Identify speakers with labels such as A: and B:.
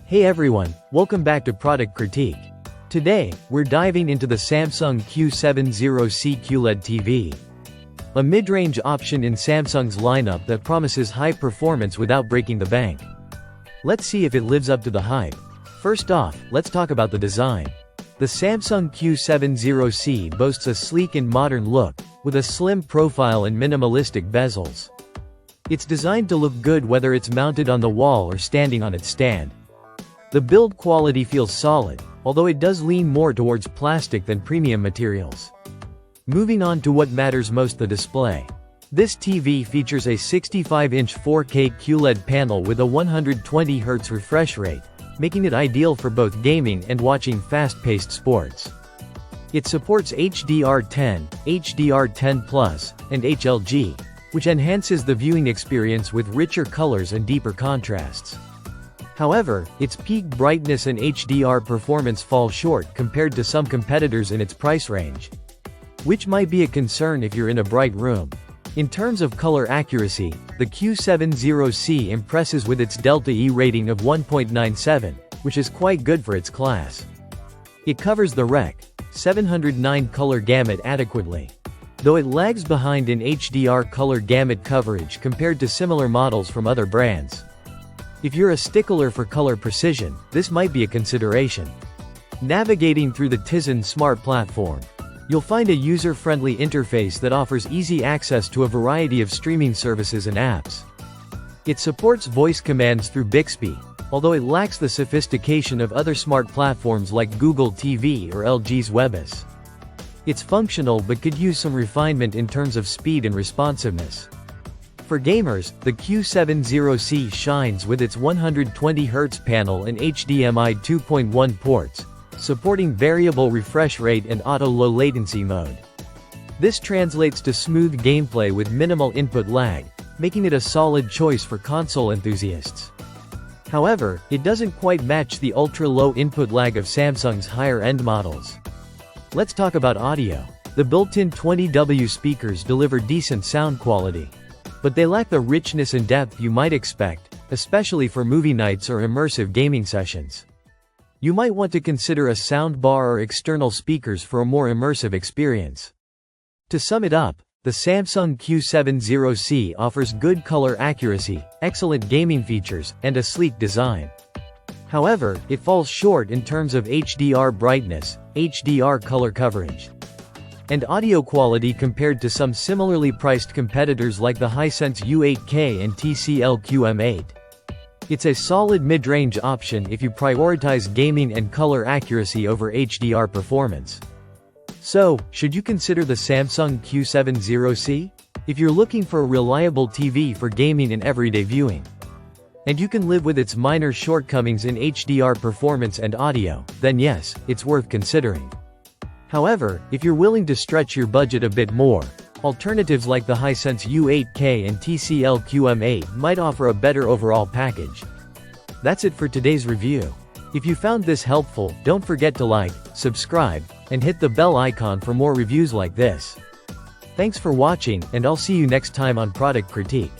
A: Hey everyone, welcome back to Product Critique. Today, we're diving into the Samsung Q70C QLED TV. A mid-range option in Samsung's lineup that promises high performance without breaking the bank. Let's see if it lives up to the hype. First off, let's talk about the design. The Samsung Q70C boasts a sleek and modern look, with a slim profile and minimalistic bezels. It's designed to look good whether it's mounted on the wall or standing on its stand. The build quality feels solid, although it does lean more towards plastic than premium materials. Moving on to what matters most, the display. This TV features a 65-inch 4K QLED panel with a 120Hz refresh rate, making it ideal for both gaming and watching fast-paced sports. It supports HDR10, HDR10+, and HLG, which enhances the viewing experience with richer colors and deeper contrasts. However, its peak brightness and HDR performance fall short compared to some competitors in its price range, which might be a concern if you're in a bright room. In terms of color accuracy, the Q70C impresses with its Delta E rating of 1.97, which is quite good for its class. It covers the Rec. 709 color gamut adequately, though it lags behind in HDR color gamut coverage compared to similar models from other brands. If you're a stickler for color precision, this might be a consideration. Navigating through the Tizen Smart Platform, you'll find a user-friendly interface that offers easy access to a variety of streaming services and apps. It supports voice commands through Bixby, although it lacks the sophistication of other smart platforms like Google TV or LG's WebOS. It's functional but could use some refinement in terms of speed and responsiveness. For gamers, the Q70C shines with its 120Hz panel and HDMI 2.1 ports, supporting variable refresh rate and auto low latency mode. This translates to smooth gameplay with minimal input lag, making it a solid choice for console enthusiasts. However, it doesn't quite match the ultra-low input lag of Samsung's higher-end models. Let's talk about audio. The built-in 20W speakers deliver decent sound quality, but they lack the richness and depth you might expect, especially for movie nights or immersive gaming sessions. You might want to consider a soundbar or external speakers for a more immersive experience. To sum it up, the Samsung Q70C offers good color accuracy, excellent gaming features, and a sleek design. However, it falls short in terms of HDR brightness, HDR color coverage, and audio quality compared to some similarly priced competitors like the Hisense U8K and TCL QM8. It's a solid mid-range option if you prioritize gaming and color accuracy over HDR performance. So, should you consider the Samsung Q70C? If you're looking for a reliable TV for gaming and everyday viewing, and you can live with its minor shortcomings in HDR performance and audio, then yes, it's worth considering. However, if you're willing to stretch your budget a bit more, alternatives like the Hisense U8K and TCL QM8 might offer a better overall package. That's it for today's review. If you found this helpful, don't forget to like, subscribe, and hit the bell icon for more reviews like this. Thanks for watching, and I'll see you next time on Product Critique.